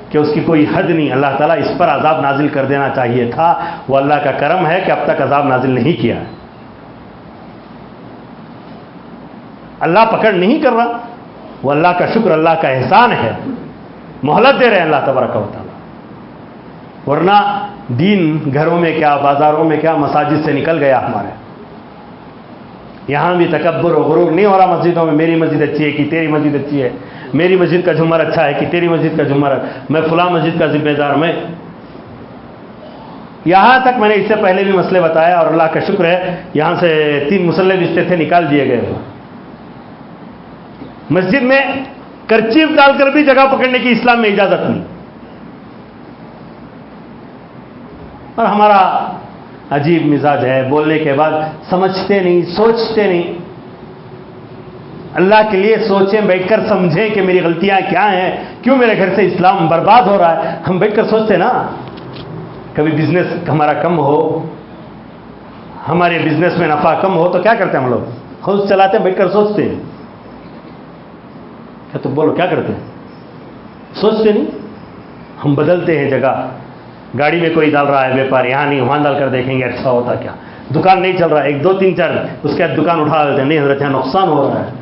کہ اس کی کوئی حد نہیں. اللہ تعالیٰ اس پر عذاب نازل کر دینا چاہیے تھا، وہ اللہ کا کرم ہے کہ اب تک عذاب نازل نہیں کیا ہے. اللہ پکڑ نہیں کر رہا، وہ اللہ کا شکر، اللہ کا احسان ہے، مہلت دے رہے ہیں اللہ تبارک و تعالیٰ. ورنہ دین گھروں میں کیا، بازاروں میں کیا، مساجد سے نکل گیا ہمارے. یہاں بھی تکبر و غرور نہیں ہو رہا مسجدوں میں، میری مسجد اچھی ہے کہ تیری مسجد اچھی ہے، میری مسجد کا جھومر اچھا ہے کہ تیری مسجد کا جھومر، میں فلاں مسجد کا ذمہ دار میں. یہاں تک میں نے اس سے پہلے بھی مسئلے بتایا، اور اللہ کا شکر ہے یہاں سے 3 مصلے بستر تھے، نکال دیے گئے. مسجد میں کرچیف ڈال کر بھی جگہ پکڑنے کی اسلام میں اجازت نہیں. اور ہمارا عجیب مزاج ہے، بولنے کے بعد سمجھتے نہیں، سوچتے نہیں. اللہ کے لیے سوچیں، بیٹھ کر سمجھیں کہ میری غلطیاں کیا ہیں، کیوں میرے گھر سے اسلام برباد ہو رہا ہے. ہم بیٹھ کر سوچتے نا. کبھی بزنس ہمارا کم ہو، ہمارے بزنس میں نفع کم ہو تو کیا کرتے ہیں ہم لوگ؟ ہاؤس چلاتے ہیں، بیٹھ کر سوچتے ہیں. کیا تو بولو کیا کرتے ہیں؟ سوچتے نہیں. ہم بدلتے ہیں جگہ. گاڑی میں کوئی ڈال رہا ہے بیپار، یہاں نہیں وہاں ڈال کر دیکھیں گے اچھا ہوتا کیا. دکان نہیں چل رہا ہے، 1 2 3 4 اس کے بعد دکان اٹھا دیتے ہیں، نہیں حضرت یہاں نقصان ہو رہا ہے.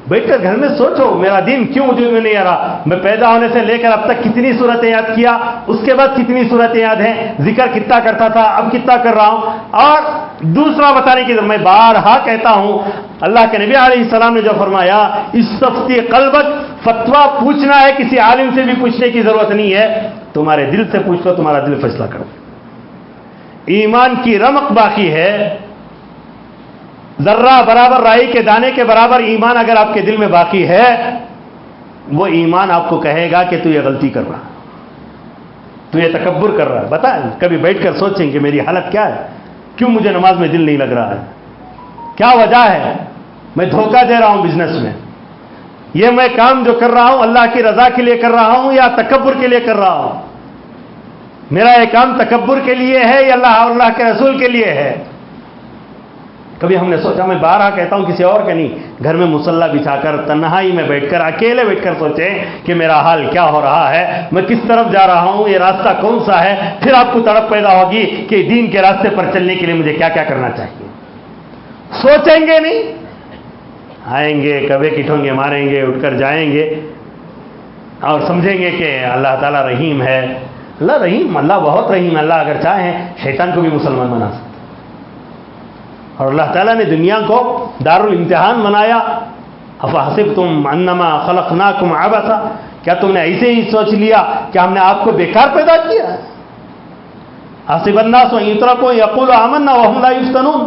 بیٹھ کر گھر میں سوچو میرا دین کیوں وجود میں نہیں آ رہا. میں پیدا ہونے سے لے کر اب تک کتنی صورتیں یاد کیا، اس کے بعد کتنی صورتیں یاد ہیں، ذکر کتنا کرتا تھا، اب کتنا کر رہا ہوں. اور دوسرا بتانے کی ضرورت، میں بارہا کہتا ہوں، اللہ کے نبی علیہ السلام نے جو فرمایا استفتی قلبک، فتویٰ پوچھنا ہے کسی عالم سے بھی پوچھنے کی ضرورت نہیں ہے، تمہارے دل سے پوچھ لو، تمہارا دل فیصلہ کرو. ایمان کی رمق باقی ہے. ذرہ برابر، رائی کے دانے کے برابر ایمان اگر آپ کے دل میں باقی ہے، وہ ایمان آپ کو کہے گا کہ تو یہ غلطی کر رہا ہے، تو یہ تکبر کر رہا ہے. بتائیں، کبھی بیٹھ کر سوچیں کہ میری حالت کیا ہے، کیوں مجھے نماز میں دل نہیں لگ رہا ہے، کیا وجہ ہے. میں دھوکہ دے رہا ہوں بزنس میں، یہ میں کام جو کر رہا ہوں اللہ کی رضا کے لیے کر رہا ہوں یا تکبر کے لیے کر رہا ہوں. میرا یہ کام تکبر کے لیے ہے یا اللہ کے رسول کے لیے ہے. کبھی ہم نے سوچا، میں بارہا کہتا ہوں کسی اور کے نہیں، گھر میں مصلی بچھا کر تنہائی میں بیٹھ کر اکیلے بیٹھ کر سوچیں کہ میرا حال کیا ہو رہا ہے، میں کس طرف جا رہا ہوں، یہ راستہ کون سا ہے. پھر آپ کو تڑپ پیدا ہوگی کہ دین کے راستے پر چلنے کے لیے مجھے کیا کیا کرنا چاہیے. سوچیں گے نہیں، آئیں گے کبھی کٹھوں گے، ماریں گے، اٹھ کر جائیں گے اور سمجھیں گے کہ اللہ تعالیٰ رحیم ہے. اللہ رحیم، اللہ بہت رحیم. اللہ اگر چاہیں شیطان کو بھی مسلمان بنا سکتے. اور اللہ تعالیٰ نے دنیا کو دار الامتحان بنایا. افحسبتم انما خلقناکم عبثا، کیا تم نے ایسے ہی سوچ لیا کہ ہم نے آپ کو بیکار پیدا کیا؟ حسب الناس ان یترکوا یقولوا آمنا وهم لا یفتنون.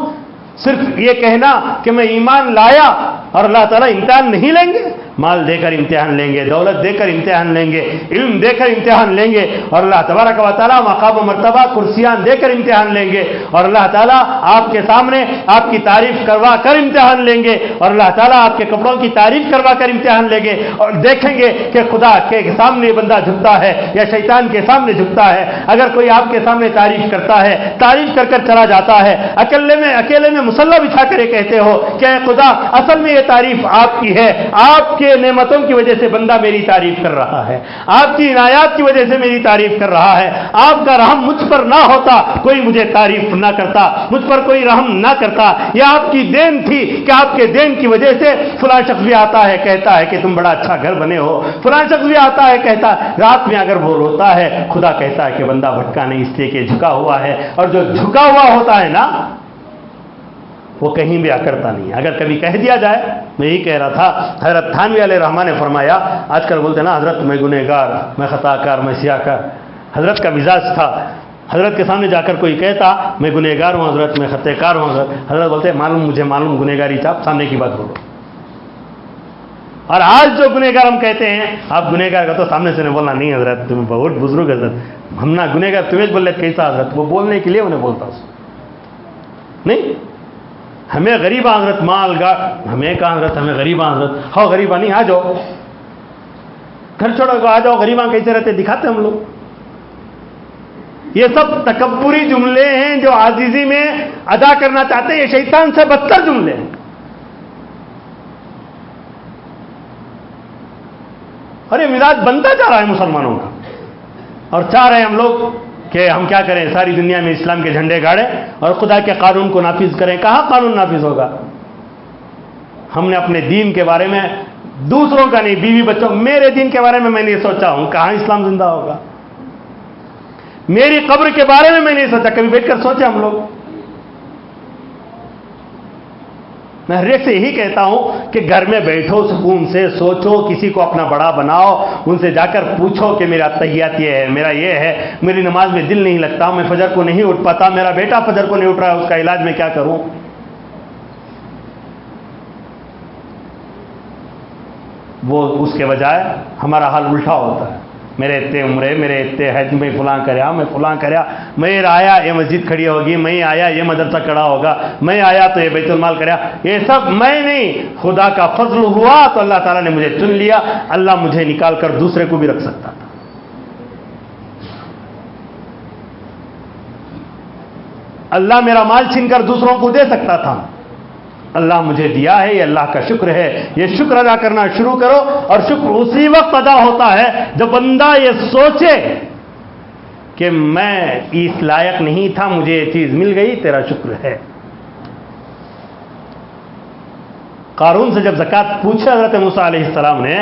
صرف یہ کہنا کہ میں ایمان لایا اور اللہ تعالیٰ امتحان نہیں لیں گے. مال دے کر امتحان لیں گے، دولت دے کر امتحان لیں گے، علم دے کر امتحان لیں گے، اور اللہ تبارک و تعالیٰ مقام و مرتبہ کرسیاں دے کر امتحان لیں گے، اور اللہ تعالیٰ آپ کے سامنے آپ کی تعریف کروا کر امتحان لیں گے، اور اللہ تعالیٰ آپ کے کپڑوں کی تعریف کروا کر امتحان لیں گے، اور دیکھیں گے کہ خدا کے سامنے بندہ جھکتا ہے یا شیطان کے سامنے جھکتا ہے. اگر کوئی آپ کے سامنے تعریف کرتا ہے، تعریف کر کر چلا جاتا ہے، اکیلے میں مصلی بچھا کر یہ کہتے ہو کہ اے خدا اصل میں یہ تعریف آپ کی ہے، آپ کے نعمتوں کی وجہ سے بندہ میری تعریف کر رہا ہے، آپ کی عنایات کی وجہ سے میری تعریف کر رہا ہے، آپ کا رحم مجھ پر نہ ہوتا کوئی مجھے تعریف نہ کرتا، مجھ پر کوئی رحم نہ کرتا. یہ آپ کی دین تھی کہ آپ کے دین کی وجہ سے فلاں شخص بھی آتا ہے کہتا ہے کہ تم بڑا اچھا گھر بنے ہو، فلاں شخص بھی آتا ہے کہتا ہے. رات میں اگر وہ روتا ہے خدا کہتا ہے کہ بندہ بھٹکا نہیں، اس لیے کہ جھکا ہوا ہے، اور جو جھکا ہوا ہوتا ہے نا وہ کہیں بھی اکڑتا نہیں. اگر کبھی کہہ دیا جائے، میں یہی کہہ رہا تھا، حضرت تھانوی علیہ رحمٰن نے فرمایا، آج کل بولتے نا حضرت میں گنہگار، میں خطا کار، میں سیاہ کار. حضرت کا مزاج تھا، حضرت کے سامنے جا کر کوئی کہتا میں گنہگار ہوں حضرت، میں خطا کار ہوں حضرت، حضرت بولتے مجھے معلوم گنہگاری چاپ سامنے کی بات بولو. اور آج جو گنہگار ہم کہتے ہیں، آپ گنہگار کا تو سامنے سے نہیں بولنا، نہیں حضرت تم بہت بزرگ حضرت، ہم نہ گنہگار تمہیں بول رہے کیسا حضرت، وہ بولنے کے لیے انہیں بولتا نہیں. ہمیں غریباں حضرت مال گا، ہمیں کہاں حضرت ہمیں غریباں حضرت، ہاں غریباں نہیں، آ جاؤ گھر چھوڑو، آ جاؤ. غریباں کیسے رہتے دکھاتے ہم لوگ. یہ سب تکبری جملے ہیں جو عاجزی میں ادا کرنا چاہتے ہیں. یہ شیطان سے بدتر جملے ہیں. اور یہ مزاج بنتا جا رہا ہے مسلمانوں کا، اور چاہ رہے ہیں ہم لوگ کہ ہم کیا کریں، ساری دنیا میں اسلام کے جھنڈے گاڑیں اور خدا کے قانون کو نافذ کریں. کہاں قانون نافذ ہوگا؟ ہم نے اپنے دین کے بارے میں، دوسروں کا نہیں، بیوی بچوں، میرے دین کے بارے میں نہیں سوچا ہوں، کہاں اسلام زندہ ہوگا؟ میری قبر کے بارے میں نہیں سوچا، کبھی بیٹھ کر سوچے ہم لوگ؟ میں ہر ایک سے یہی کہتا ہوں کہ گھر میں بیٹھو، سکون سے سوچو، کسی کو اپنا بڑا بناؤ، ان سے جا کر پوچھو کہ میرا تحیات یہ ہے، میرا یہ ہے، میری نماز میں دل نہیں لگتا، میں فجر کو نہیں اٹھ پاتا، میرا بیٹا فجر کو نہیں اٹھ رہا ہے، اس کا علاج میں کیا کروں؟ وہ اس کے بجائے ہمارا حال الٹا ہوتا ہے، میرے اتنے عمرے، میرے اتنے حج میں فلاں کریا، میں فلاں کریا، میں آیا یہ مسجد کھڑی ہوگی، میں آیا یہ مدرسہ کھڑا ہوگا، میں آیا تو یہ بیت المال کریا، یہ سب میں نہیں، خدا کا فضل ہوا تو اللہ تعالیٰ نے مجھے چن لیا، اللہ مجھے نکال کر دوسرے کو بھی رکھ سکتا تھا۔ اللہ میرا مال چھین کر دوسروں کو دے سکتا تھا، اللہ مجھے دیا ہے، یہ اللہ کا شکر ہے، یہ شکر ادا کرنا شروع کرو، اور شکر اسی وقت ادا ہوتا ہے جب بندہ یہ سوچے کہ میں اس لائق نہیں تھا، مجھے یہ چیز مل گئی، تیرا شکر ہے۔ قارون سے جب زکوٰۃ پوچھا حضرت موسیٰ علیہ السلام نے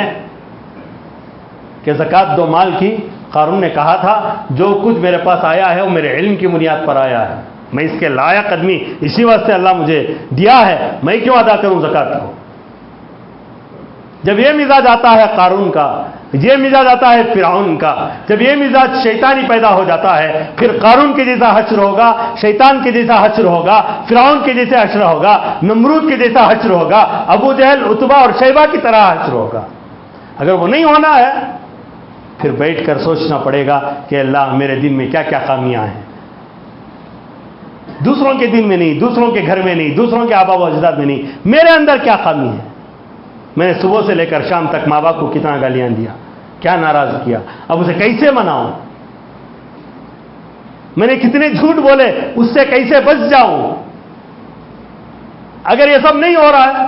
کہ زکوٰۃ دو مال کی، قارون نے کہا تھا جو کچھ میرے پاس آیا ہے وہ میرے علم کی بنیاد پر آیا ہے، میں اس کے لائق آدمی، اسی واسطے اللہ مجھے دیا ہے، میں کیوں ادا کروں زکوٰۃ کو؟ جب یہ مزاج آتا ہے قارون کا، یہ مزاج آتا ہے فرعون کا، جب یہ مزاج شیطانی پیدا ہو جاتا ہے، پھر قارون کے جیسا حشر ہوگا، شیطان کے جیسا حشر ہوگا، فرعون کے جیسا حشر ہوگا، نمرود کے جیسا حشر ہوگا، ابو جہل، عتبہ اور شیبہ کی طرح حشر ہوگا۔ اگر وہ نہیں ہونا ہے پھر بیٹھ کر سوچنا پڑے گا کہ اللہ میرے دین میں کیا کیا خامیاں ہیں، دوسروں کے دین میں نہیں، دوسروں کے گھر میں نہیں، دوسروں کے آبا و اجداد میں نہیں، میرے اندر کیا خامی ہے؟ میں نے صبح سے لے کر شام تک ماں باپ کو کتنا گالیاں دیا، کیا ناراض کیا، اب اسے کیسے مناؤں؟ میں نے کتنے جھوٹ بولے، اس سے کیسے بچ جاؤں؟ اگر یہ سب نہیں ہو رہا ہے،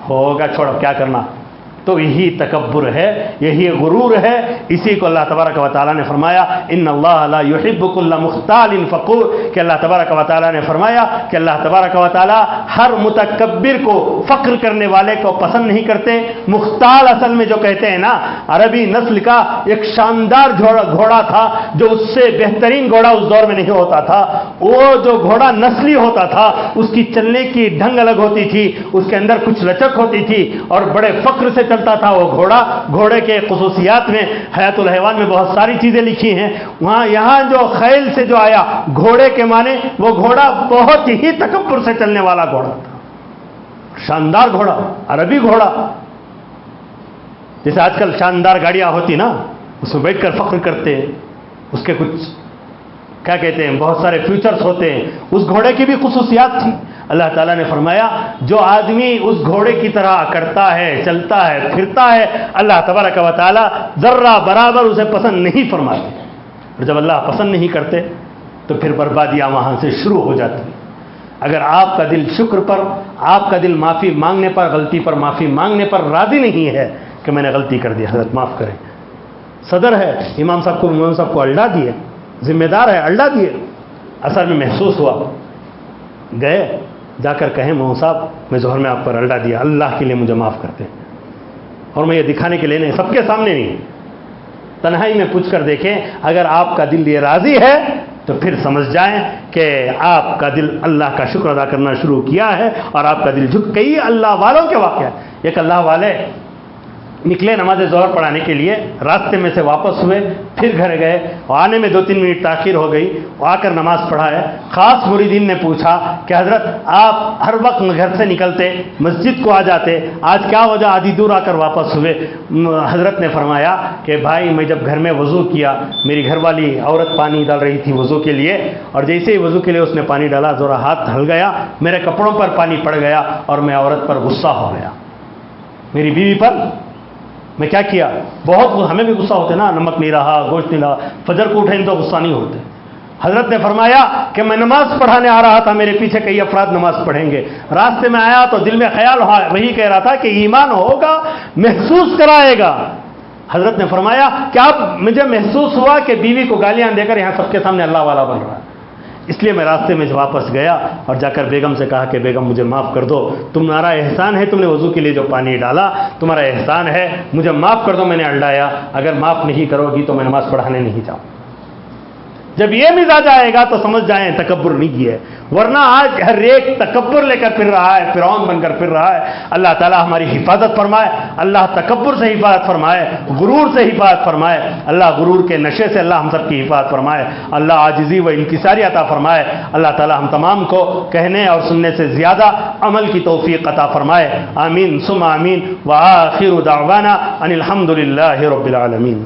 ہوگا، چھوڑو، کیا کرنا؟ تو یہی تکبر ہے، یہی غرور ہے، اسی کو اللہ تبارک و تعالیٰ نے فرمایا ان اللہ لا يحب كل مختال فخور، کہ اللہ تبارک و تعالیٰ نے فرمایا کہ اللہ تبارک و تعالیٰ ہر متکبر کو، فخر کرنے والے کو پسند نہیں کرتے۔ مختال اصل میں جو کہتے ہیں نا، عربی نسل کا ایک شاندار گھوڑا تھا، جو اس سے بہترین گھوڑا اس دور میں نہیں ہوتا تھا، وہ جو گھوڑا نسلی ہوتا تھا اس کی چلنے کی ڈھنگ الگ ہوتی تھی، اس کے اندر کچھ لچک ہوتی تھی اور بڑے فخر سے چلتا تھا وہ گھوڑا۔ گھوڑے کے خصوصیات میں حیات الحیوان میں بہت ساری چیزیں لکھی ہیں، وہاں یہاں جو خیل سے جو آیا گھوڑے کے معنی، وہ گھوڑا بہت ہی تکبر سے چلنے والا گھوڑا تھا، شاندار گھوڑا، عربی گھوڑا، جیسے آج کل شاندار گاڑیاں ہوتی نا، اس میں بیٹھ کر فخر کرتے ہیں، اس کے کچھ کیا کہتے ہیں، بہت سارے فیچرز ہوتے ہیں، اس گھوڑے کی بھی خصوصیات تھی۔ اللہ تعالیٰ نے فرمایا جو آدمی اس گھوڑے کی طرح کرتا ہے، چلتا ہے، پھرتا ہے، اللہ تبارک و تعالیٰ ذرہ برابر اسے پسند نہیں فرماتے، اور جب اللہ پسند نہیں کرتے تو پھر بربادیاں وہاں سے شروع ہو جاتی ہیں۔ اگر آپ کا دل شکر پر، آپ کا دل معافی مانگنے پر، غلطی پر معافی مانگنے پر راضی نہیں ہے کہ میں نے غلطی کر دی، حضرت معاف کریں، صدر ہے، امام صاحب کو الڈا دیے، ذمہ دار ہے، الڈا دیے، اثر میں محسوس ہوا، گئے جا کر کہیں مو صاحب میں ظہر میں آپ پر الڈا دیا، اللہ کے لیے مجھے معاف کرتے ہیں، اور میں یہ دکھانے کے لیے نہیں، سب کے سامنے نہیں، تنہائی میں پوچھ کر دیکھیں، اگر آپ کا دل یہ راضی ہے تو پھر سمجھ جائیں کہ آپ کا دل اللہ کا شکر ادا کرنا شروع کیا ہے اور آپ کا دل جھک۔ کئی اللہ والوں کے واقعات، ایک اللہ والے نکلے نماز ظہر پڑھانے کے لیے، راستے میں سے واپس ہوئے، پھر گھر گئے، آنے میں 2-3 منٹ تاخیر ہو گئی، آ کر نماز پڑھائے، خاص مریدین نے پوچھا کہ حضرت آپ ہر وقت گھر سے نکلتے، مسجد کو آ جاتے، آج کیا وجہ آدھی دور آ کر واپس ہوئے؟ حضرت نے فرمایا کہ بھائی میں جب گھر میں وضو کیا، میری گھر والی عورت پانی ڈال رہی تھی وضو کے لیے، اور جیسے ہی وضو کے لیے اس نے پانی ڈالا، ذرا ہاتھ ہل گیا، میرے کپڑوں پر پانی پڑ گیا اور میں عورت پر غصہ ہو گیا، میری بیوی پر۔ میں کیا کیا؟ بہت ہمیں بھی غصہ ہوتے نا، نمک نہیں رہا، گوشت نہیں رہا، فجر کو اٹھیں تو غصہ نہیں ہوتے۔ حضرت نے فرمایا کہ میں نماز پڑھانے آ رہا تھا، میرے پیچھے کئی افراد نماز پڑھیں گے، راستے میں آیا تو دل میں خیال وہی کہہ رہا تھا کہ ایمان ہوگا، محسوس کرائے گا۔ حضرت نے فرمایا کہ اب مجھے محسوس ہوا کہ بیوی کو گالیاں دے کر یہاں سب کے سامنے اللہ والا بن رہا ہے، اس لیے میں راستے میں واپس گیا اور جا کر بیگم سے کہا کہ بیگم مجھے معاف کر دو، تمہارا احسان ہے، تم نے وضو کے لیے جو پانی ڈالا تمہارا احسان ہے، مجھے معاف کر دو، میں نے الڈایا، اگر معاف نہیں کرو گی تو میں نماز پڑھانے نہیں جاؤں۔ جب یہ مزاج آئے گا تو سمجھ جائیں تکبر نہیں کیا ہے، ورنہ آج ہر ایک تکبر لے کر پھر رہا ہے، فرعون بن کر پھر رہا ہے۔ اللہ تعالیٰ ہماری حفاظت فرمائے، اللہ تکبر سے حفاظت فرمائے، غرور سے حفاظت فرمائے، اللہ غرور کے نشے سے اللہ ہم سب کی حفاظت فرمائے، اللہ عاجزی و انکساری عطا فرمائے، اللہ تعالیٰ ہم تمام کو کہنے اور سننے سے زیادہ عمل کی توفیق عطا فرمائے، آمین ثم آمین، وآخر دعوانا ان الحمد للہ رب العالمین۔